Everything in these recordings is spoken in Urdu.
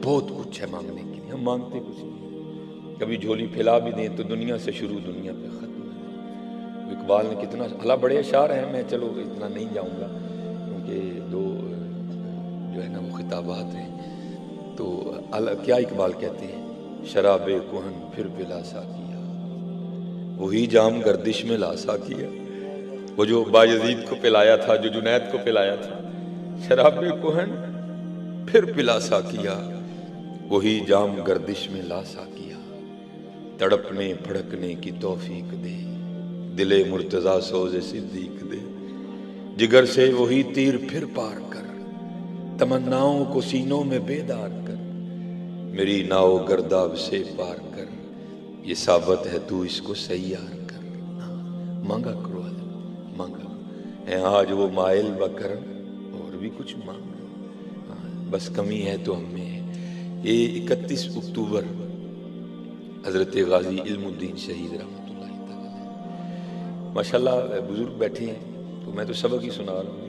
بہت کچھ ہے مانگنے کے لیے، ہم مانگتے کچھ نہیں، کبھی جھولی پھیلا بھی دیں تو دنیا سے شروع دنیا پہ ختم ہے۔ اقبال نے کتنا اللہ بڑے اشعار ہیں، میں چلو اتنا نہیں جاؤں گا کیونکہ دو جو ہے نا وہ خطابات ہیں، تو کیا اقبال کہتے ہیں، شراب کہن پھر پلا ساقیا، وہی جام گردش میں لا ساقیا، وہ جو بایزید کو پلایا تھا، جو جنید کو پلایا تھا، شراب کہن پھر پلا ساقیا، وہی جام گردش میں لا ساقیا، تڑپنے پھڑکنے کی توفیق دے، دل مرتضیٰ سوز صدیق دے، جگر سے وہی تیر پھر پار کر، تمناؤں کو سینوں میں بیدار کر، میری ناؤ گرداب سے پار کر، یہ ثابت ہے تو اس کو سیار کر۔ مانگا کرو حضرت، مانگا ہے آج وہ مائل بکرم، اور بھی کچھ مانگا، بس کمی ہے تو ہم میں ہے۔ یہ 31 اکتوبر حضرت غازی علم الدین شہید رحمۃ اللہ تعالی، ماشاءاللہ بزرگ بیٹھے ہیں تو میں تو سبق ہی سنا رہا ہوں۔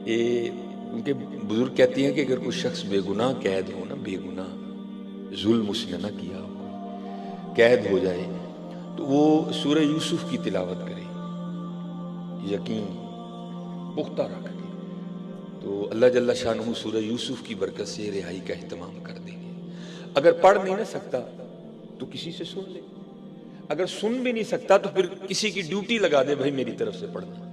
یہ ان کے بزرگ کہتے ہیں کہ اگر کوئی شخص بے گناہ قید ہو نا، بے گناہ ظلم اس نے نہ کیا ہو، قید ہو جائے تو وہ سورہ یوسف کی تلاوت کرے، یقین پختہ رکھ کے، تو اللہ جل شانہ سورہ یوسف کی برکت سے رہائی کا اہتمام کر دیں گے۔ اگر پڑھ نہیں نہ سکتا تو کسی سے سن لے، اگر سن بھی نہیں سکتا تو پھر کسی کی ڈیوٹی لگا دے، بھائی میری طرف سے پڑھنا۔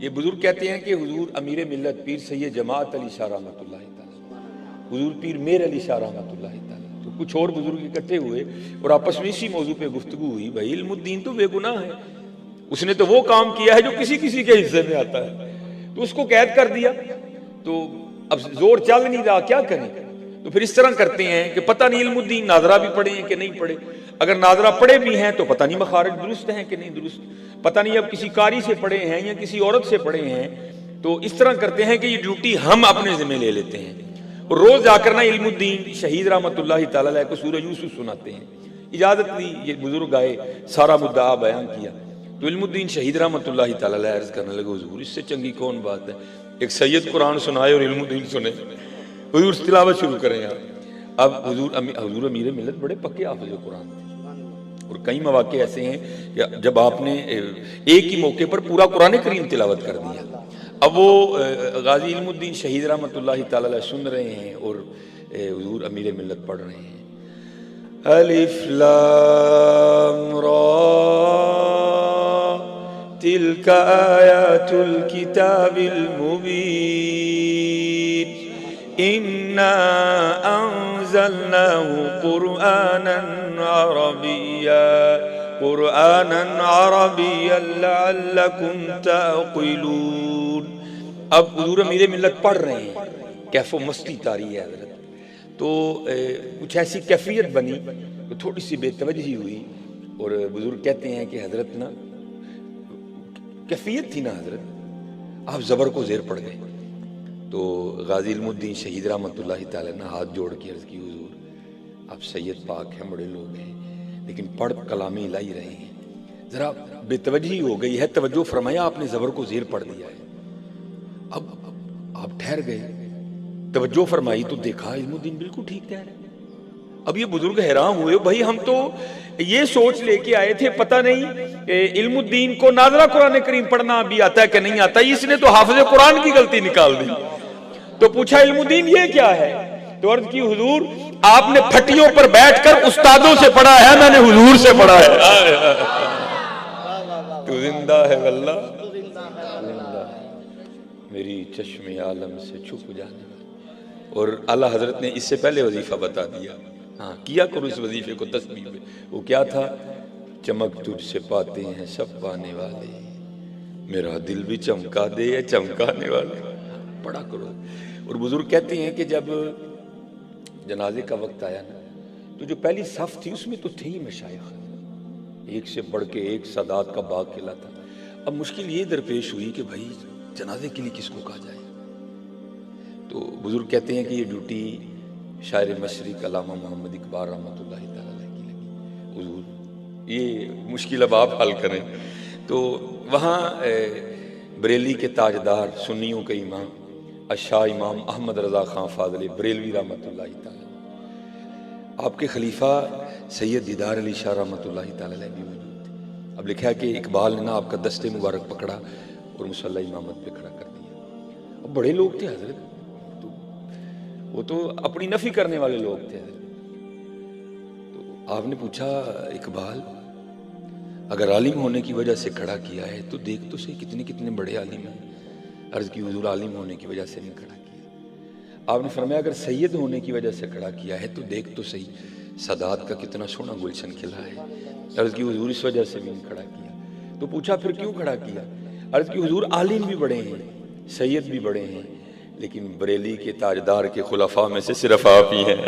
یہ بزرگ کہتے ہیں کہ حضور امیر ملت پیر سید جماعت علی شاہ رحمۃ اللہ تعالی، حضور پیر میر علی شاہ رحمۃ اللہ تعالی، تو کچھ اور بزرگ اکٹھے ہوئے اور آپس میں اسی موضوع پہ گفتگو ہوئی، بھائی علم الدین تو بے گناہ ہے، اس نے تو وہ کام کیا ہے جو کسی کسی کے حصے میں آتا ہے، تو اس کو قید کر دیا، تو اب زور چل نہیں رہا، کیا کریں؟ تو پھر اس طرح کرتے ہیں کہ پتہ نہیں علم الدین ناظرہ بھی پڑھے ہیں کہ نہیں پڑھے، اگر ناظرہ پڑھے بھی ہیں تو پتہ نہیں مخارج درست ہیں کہ نہیں درست، پتہ نہیں اب کسی قاری سے پڑھے ہیں یا کسی عورت سے پڑھے ہیں، تو اس طرح کرتے ہیں کہ یہ ڈیوٹی ہم اپنے ذمہ لے لیتے ہیں، اور روز جا کر نا علم الدین شہید رحمۃ اللہ تعالی علیہ کو سورہ یوسف سناتے ہیں۔ اجازت دی، یہ بزرگ آئے، سارا مدعا بیان کیا، تو علم الدین شہید رحمۃ اللہ تعالی علیہ عرض کرنے لگے، حضور اس سے چنگی کون بات ہے، ایک سید قرآن سنائے اور علم الدین سنے، حضور تلاوت شروع کریں یار۔ اب حضور امیر ملت بڑے پکے حافظ قرآن تھے، اور کئی مواقع ایسے ہیں کہ جب آپ نے ایک ہی موقع پر پورا قرآن کریم تلاوت کر دیا، اب وہ غازی علم الدین شہید رحمۃ اللہ تعالی علیہ سن رہے ہیں اور حضور امیر ملت پڑھ رہے ہیں، الف لام را تلک آیات الکتاب المبین انا انزلناه قرآنا عربیا لعلکم تعقلون۔ اب حضور امیر ملت پڑھ رہے ہیں، کیف و مستی طاری ہے حضرت، تو کچھ ایسی کیفیت بنی تو تھوڑی سی بے توجہی ہوئی، اور بزرگ کہتے ہیں کہ حضرت نا کیفیت تھی نا حضرت، آپ زبر کو زیر پڑ گئے، تو غازی علم الدین شہید رحمۃ اللہ تعالی نے ہاتھ جوڑ کے عرض کی، حضور آپ سید پاک ہیں، بڑے لوگ ہیں، لیکن پڑھ کلام الہی رہے ہیں، ذرا بے توجہی ہو گئی ہے، توجہ فرمایا، آپ نے زبر کو زیر پڑھ دیا ہے۔ اب آپ ٹھہر گئے، توجہ فرمائی تو دیکھا علم الدین بالکل ٹھیک کہہ رہے ہیں۔ اب یہ بزرگ حیران ہوئے، بھائی ہم تو یہ سوچ لے کے آئے تھے، پتہ نہیں علم الدین کو ناظرہ قرآن کریم پڑھنا بھی آتا ہے کہ نہیں آتا، اس نے تو حافظ قرآن کی غلطی نکال دی۔ تو پوچھا علم الدین یہ کیا ہے؟ تو عرض کی، حضور آپ نے پھٹیوں پر بیٹھ کر استادوں سے پڑھا ہے، میں نے حضور سے پڑھا ہے۔ تو زندہ ہے واللہ، زندہ میری چشم عالم سے چھپ جانے والا۔ اور اعلیٰ حضرت نے اس سے پہلے وظیفہ بتا دیا، ہاں کیا کرو اس وظیفے کو تسبیح میں، وہ کیا تھا، چمک تجھ سے پاتے ہیں سب پانے والے، میرا دل بھی چمکا دے چمکانے والے، پڑھا کرو۔ اور بزرگ کہتے ہیں کہ جب جنازے کا وقت آیا نا، تو جو پہلی صف تھی اس میں تو تھے ہی مشائخ، ایک سے بڑھ کے ایک سادات کا باغ کھلا تھا۔ اب مشکل یہ درپیش ہوئی کہ بھائی جنازے کے لیے کس کو کہا جائے، تو بزرگ کہتے ہیں کہ یہ ڈیوٹی شاعر مشرق علامہ محمد اقبال رحمۃ اللہ تعالی کی لگی، حضور یہ مشکل اب آپ حل کریں۔ تو وہاں بریلی کے تاجدار، سنیوں کے امام، الشاہ امام احمد رضا خان فاضلی بریلوی رحمۃ اللہ تعالی، آپ کے خلیفہ سید دیدار علی شاہ رحمۃ اللہ تعالی علیہ بھی موجود تھے. اب لکھا ہے کہ اقبال نے نا آپ کا دست مبارک پکڑا اور مصلی امامت پہ کھڑا کر دیا. اب بڑے لوگ تھے حضرت، تو وہ تو اپنی نفی کرنے والے لوگ تھے حضرت. تو آپ نے پوچھا اقبال اگر عالم ہونے کی وجہ سے کھڑا کیا ہے تو دیکھ تو صحیح کتنے کتنے بڑے عالم ہیں. عرض کی حضور عالم ہونے کی وجہ سے نہیں کھڑا کیا. آپ نے فرمایا اگر سید ہونے کی وجہ سے کھڑا کیا ہے تو دیکھ تو صحیح سادات کا کتنا سونا گلشن کھلا ہے. عرض کی حضور اس وجہ سے بھی نہیں کھڑا کیا. تو پوچھا پھر کیوں کھڑا کیا؟ عرض کی حضور عالم بھی بڑے ہیں، سید بھی بڑے ہیں، لیکن بریلی کے تاجدار کے خلفاء میں سے صرف آپ ہی ہیں.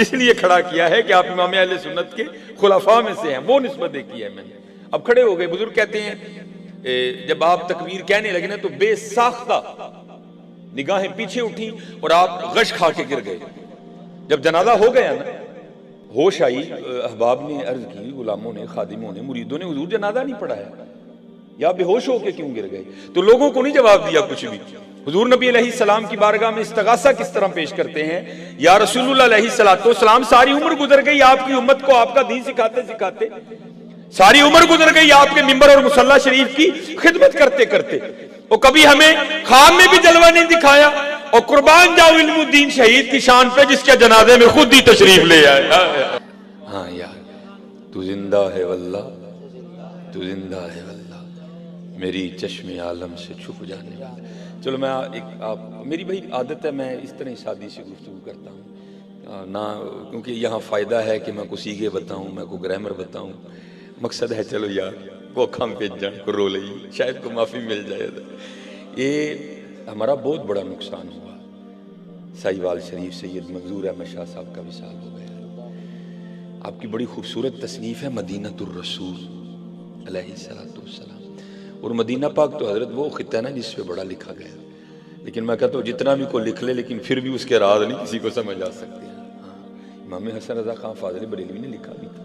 اس لیے کھڑا کیا ہے کہ آپ امام اہل سنت کے خلفاء میں سے ہیں، وہ نسبت دیکھی ہے میں نے. اب کھڑے ہو گئے. بزرگ کہتے ہیں جب آپ تکبیر کہنے لگے نا تو بے ساختہ نگاہیں پیچھے اٹھی اور آپ غش کھا کے گر گئے. جب جنازہ ہو گیا نا ہوش آئی، احباب نے عرض کی، غلاموں نے، خادموں نے، مریدوں نے، حضور جنازہ نہیں پڑھا ہے یا بے ہوش ہو کے کیوں گر گئے؟ تو لوگوں کو نہیں جواب دیا کچھ بھی. حضور نبی علیہ السلام کی بارگاہ میں استغاثہ کس طرح پیش کرتے ہیں؟ یا رسول اللہ علیہ السلام ساری عمر گزر گئی آپ کی امت کو آپ کا دین سکھاتے سکھاتے، ساری عمر گزر گئی آپ کے ممبر اور مصلی شریف کی خدمت کرتے کرتے، اور کبھی ہمیں خام میں بھی جلوہ نہیں دکھایا. اور قربان جاؤ علم الدین شہید کی شان پہ جس کے جنازے میں خود ہی تشریف لے آئے. ہاں یار تو زندہ ہے واللہ، تو زندہ ہے واللہ، میری چشم عالم سے چھپ جانے والا. چلو میں آپ میری بھائی عادت ہے میں اس طرح شادی سے گفتگو کرتا ہوں نہ، کیونکہ یہاں فائدہ ہے کہ میں کو سیگے بتاؤں، میں کو گرامر بتاؤں. مقصد ہے چلو یار وہ کھم پہ جان کو رو لئی، شاید کو معافی مل جائے. یہ ہمارا بہت بڑا نقصان ہوا. سائیوال شریف سید منظور احمد شاہ صاحب کا وصال ہو گیا. آپ کی بڑی خوبصورت تصنیف ہے مدینۃ الرسول علیہ السلام. اور مدینہ پاک تو حضرت وہ خطہ ہے نا جس پہ بڑا لکھا گیا، لیکن میں کہتا ہوں جتنا بھی کوئی لکھ لے لیکن پھر بھی اس کے راز نہیں کسی کو سمجھ آ سکتے ہیں. امام حسن رضا خان فاضل بریلوی نے لکھا بھی تھا.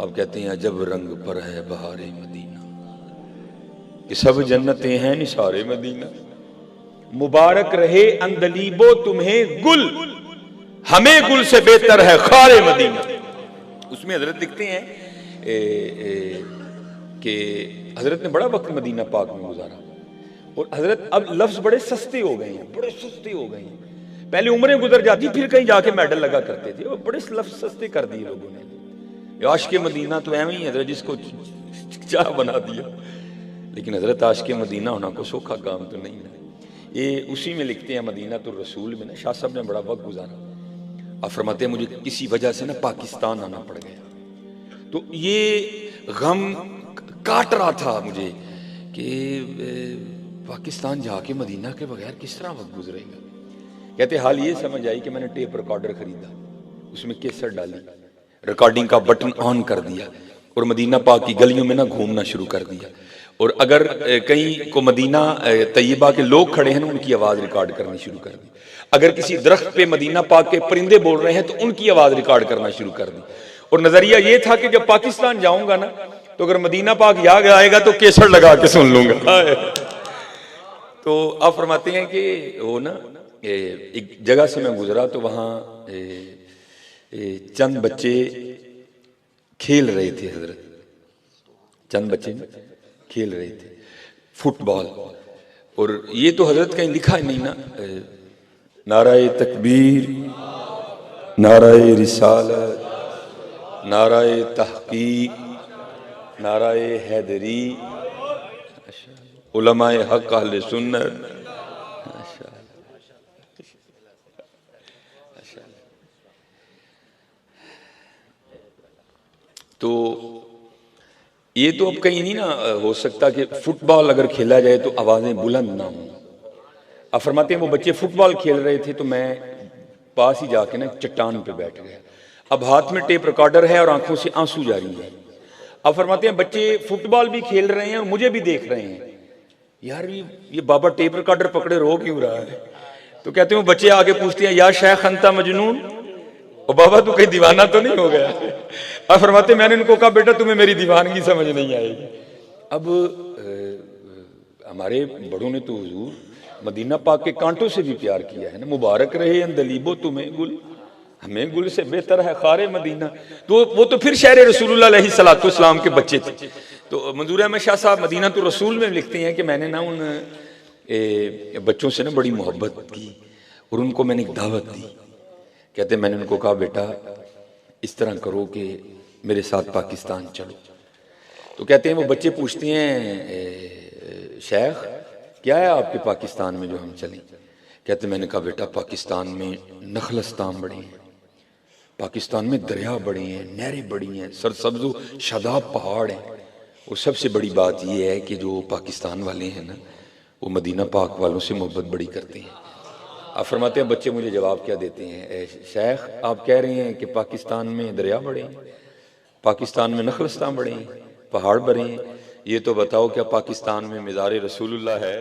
آپ کہتے ہیں عجب رنگ پر ہے بہار مدینہ، کہ سب جنتیں ہیں نثار مدینہ. مبارک رہے اندلیبو تمہیں گل، ہمیں گل سے بہتر ہے خار مدینہ. اس میں حضرت لکھتے ہیں کہ حضرت نے بڑا وقت مدینہ پاک میں گزارا، اور حضرت اب لفظ بڑے سستے ہو گئے ہیں، بڑے سستے ہو گئے ہیں. پہلے عمریں گزر جاتی پھر کہیں جا کے میڈل لگا کرتے تھے، اور بڑے لفظ سستے کر دیے لوگوں نے. عاشق مدینہ تو ایویں ہی حضرت جس کو چاہ بنا دیا، لیکن حضرت عاشق مدینہ ہونا کو سوکھا کام تو نہیں ہے. یہ اسی میں لکھتے ہیں مدینۃ الرسول میں نا، شاہ صاحب نے بڑا وقت گزارا. آپ فرماتے ہیں مجھے کسی وجہ سے نا پاکستان آنا پڑ گیا. تو یہ غم کاٹ رہا تھا مجھے کہ پاکستان جا کے مدینہ کے بغیر کس طرح وقت گزرے گا. کہتے حال یہ سمجھ آئی کہ میں نے ٹیپ ریکارڈر خریدا، اس میں کیسٹ ڈالی، ریکارڈنگ کا بٹن آن کر دیا، اور مدینہ پاک کی گلیوں میں نہ گھومنا شروع کر دیا. اور اگر کہیں کو مدینہ طیبہ کے لوگ کھڑے ہیں نا ان کی آواز ریکارڈ کرنی شروع کر دی. اگر کسی درخت پہ مدینہ پاک کے پرندے بول رہے ہیں تو ان کی آواز ریکارڈ کرنا شروع کر دی. اور نظریہ یہ تھا کہ جب پاکستان جاؤں گا نا تو اگر مدینہ پاک یاد آئے گا تو کیسٹ لگا کے سن لوں گا. تو آپ فرماتے ہیں کہ وہ نا ایک جگہ سے میں گزرا تو وہاں چند بچے کھیل رہے تھے حضرت، چند بچے کھیل رہے تھے فٹ بال. اور یہ تو حضرت کہیں لکھا ہی نہیں نا، نعرہ تکبیر، نعرہ رسالت، نعرہ تحقیق، نعرہ حیدری، علماء حق اہل سنت. تو یہ تو اب کہیں نہیں نا ہو سکتا کہ فٹ بال اگر کھیلا جائے تو آوازیں بلند نہ ہوں. آپ فرماتے ہیں وہ بچے فٹ بال کھیل رہے تھے تو میں پاس ہی جا کے نا چٹان پہ بیٹھ گیا. اب ہاتھ میں ٹیپ ریکارڈر ہے اور آنکھوں سے آنسو جاری ہے. آپ فرماتے ہیں بچے فٹ بال بھی کھیل رہے ہیں اور مجھے بھی دیکھ رہے ہیں. یار یہ بابا ٹیپ ریکارڈر پکڑے رو کیوں رہا ہے؟ تو کہتے ہیں بچے آگے پوچھتے ہیں یا شیخ انتا مجنون، اور بابا تو کہیں دیوانہ تو نہیں ہو گیا؟ اب فرماتے میں نے ان کو کہا بیٹا تمہیں میری دیوانگی سمجھ نہیں آئے گی. اب ہمارے بڑوں نے تو حضور مدینہ پاک کے کانٹوں سے بھی پیار کیا ہے نا. مبارک رہے اندلیبو تمہیں گل، ہمیں گل سے بہتر ہے خار مدینہ. تو وہ تو پھر شہر رسول اللہ علیہ الصلوۃ والسلام کے بچے تھے. تو منظور احمد شاہ صاحب مدینہ تو رسول میں لکھتے ہیں کہ میں نے نا ان بچوں سے نا بڑی محبت کی اور ان کو میں نے ایک دعوت دی. کہتے میں نے ان کو کہا بیٹا اس طرح کرو کہ میرے ساتھ پاکستان چلو. تو کہتے ہیں وہ بچے پوچھتے ہیں شیخ کیا ہے آپ کے پاکستان میں جو ہم چلیں؟ کہتے میں نے کہا بیٹا پاکستان میں نخلستان بڑے ہیں، پاکستان میں دریا بڑے ہیں، نہریں بڑی ہیں، سرسبز و شاداب پہاڑ ہیں. اور سب سے بڑی بات یہ ہے کہ جو پاکستان والے ہیں نا وہ مدینہ پاک والوں سے محبت بڑی کرتے ہیں. آپ فرماتے ہیں بچے مجھے جواب کیا دیتے ہیں، شیخ آپ کہہ رہے ہیں کہ پاکستان میں دریا بڑے ہیں، پاکستان میں نخلستان بڑے ہیں، پہاڑ بڑے ہیں، یہ تو بتاؤ کیا پاکستان میں مزار رسول اللہ ہے؟